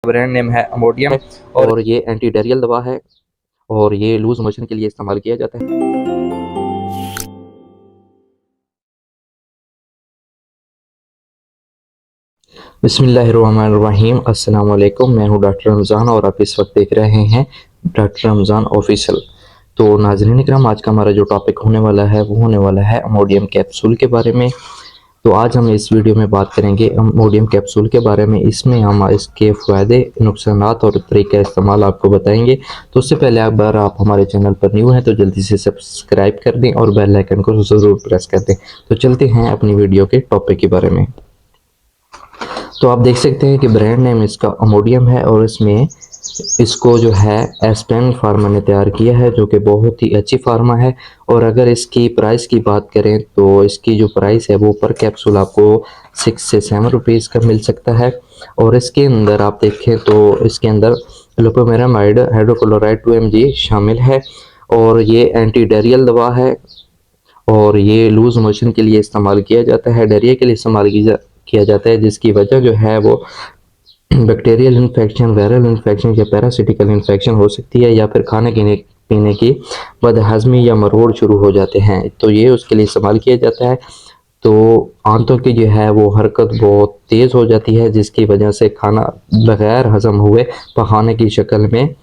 Brand name है अमोडियम और ये एंटी डायरियल दवा है और ये लूज मोशन के लिए इस्तेमाल किया जाता है। बिस्मिल्लाहिर्रहमानिर्रहीम। अस्सलाम वालेकुम। मैं हूं डॉक्टर रमज़ान और आप इस वक्त देख रहे हैं डॉक्टर रमज़ान ऑफिशियल। तो नाज़रीन इकराम, आज का हमारा जो टॉपिक होने वाला है वो होने वाला है अमोडियम कैप्सूल के बारे में। तो आज हम इस वीडियो में बात करेंगे अमोडियम कैप्सूल के बारे में। इसमें हम इसके फ़ायदे, नुकसानात और तरीक़ा इस्तेमाल आपको बताएंगे। तो उससे पहले अगर आप हमारे चैनल पर न्यू हैं तो जल्दी से सब्सक्राइब कर दें और बेल आइकन को ज़रूर प्रेस कर दें। तो चलते हैं अपनी वीडियो के टॉपिक के बारे में। तो आप देख सकते हैं कि ब्रांड नेम इसका अमोडियम है और इसमें इसको जो है एस्पेन फार्मा ने तैयार किया है, जो कि बहुत ही अच्छी फार्मा है। और अगर इसकी प्राइस की बात करें तो इसकी जो प्राइस है वो पर कैप्सूल आपको 6 से 7 रुपीज़ का मिल सकता है। और इसके अंदर आप देखें तो इसके अंदर लोपेरामाइड हाइड्रोक्लोराइड 2 mg शामिल है और ये एंटी डायरियल दवा है और ये लूज मोशन के लिए इस्तेमाल किया जाता है, डायरिया के लिए इस्तेमाल किया जाता है, जिसकी वजह जो है वो बैक्टीरियल इन्फेक्शन, वायरल इन्फेक्शन या पैरासिटिकल इन्फेक्शन हो सकती है, या फिर खाने पीने की बदहज़मी या मरोड़ शुरू हो जाते हैं, तो ये उसके लिए इस्तेमाल किया जाता है। तो आंतों की जो है वो हरकत बहुत तेज़ हो जाती है, जिसकी वजह से खाना बग़ैर हज़म हुए पखाने की शक्ल में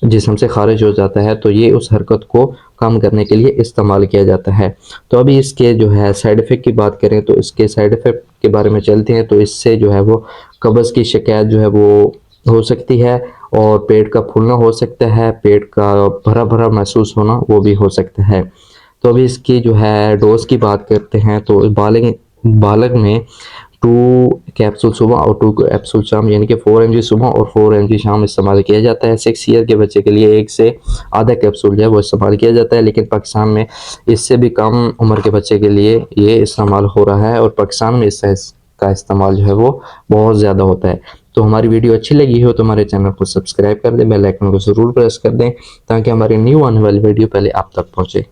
जिस्म से खारिज हो जाता है। तो ये उस हरकत को कम करने के लिए इस्तेमाल किया जाता है। तो अभी इसके जो है साइड इफ़ेक्ट की बात करें तो इसके साइड इफ़ेक्ट के बारे में चलते हैं। तो इससे जो है वो कब्ज़ की शिकायत जो है वो हो सकती है और पेट का फूलना हो सकता है, पेट का भरा भरा महसूस होना वो भी हो सकता है। तो अभी इसकी जो है डोज़ की बात करते हैं तो बालग में 2 कैप्सूल सुबह और 2 कैप्सूल शाम, यानी कि 4 mg सुबह और 4 mg शाम इस्तेमाल किया जाता है। 6 ईयर के बच्चे के लिए 1 से आधा कैप्सूल जो है वो इस्तेमाल किया जाता है, लेकिन पाकिस्तान में इससे भी कम उम्र के बच्चे के लिए ये इस्तेमाल हो रहा है और पाकिस्तान में इसका इस्तेमाल जो है वो बहुत ज़्यादा होता है। तो हमारी वीडियो अच्छी लगी हो तो हमारे चैनल को सब्सक्राइब कर दें, बेल आइकन को ज़रूर प्रेस कर दें ताकि हमारी न्यू आने वाली वीडियो पहले आप तक पहुँचे।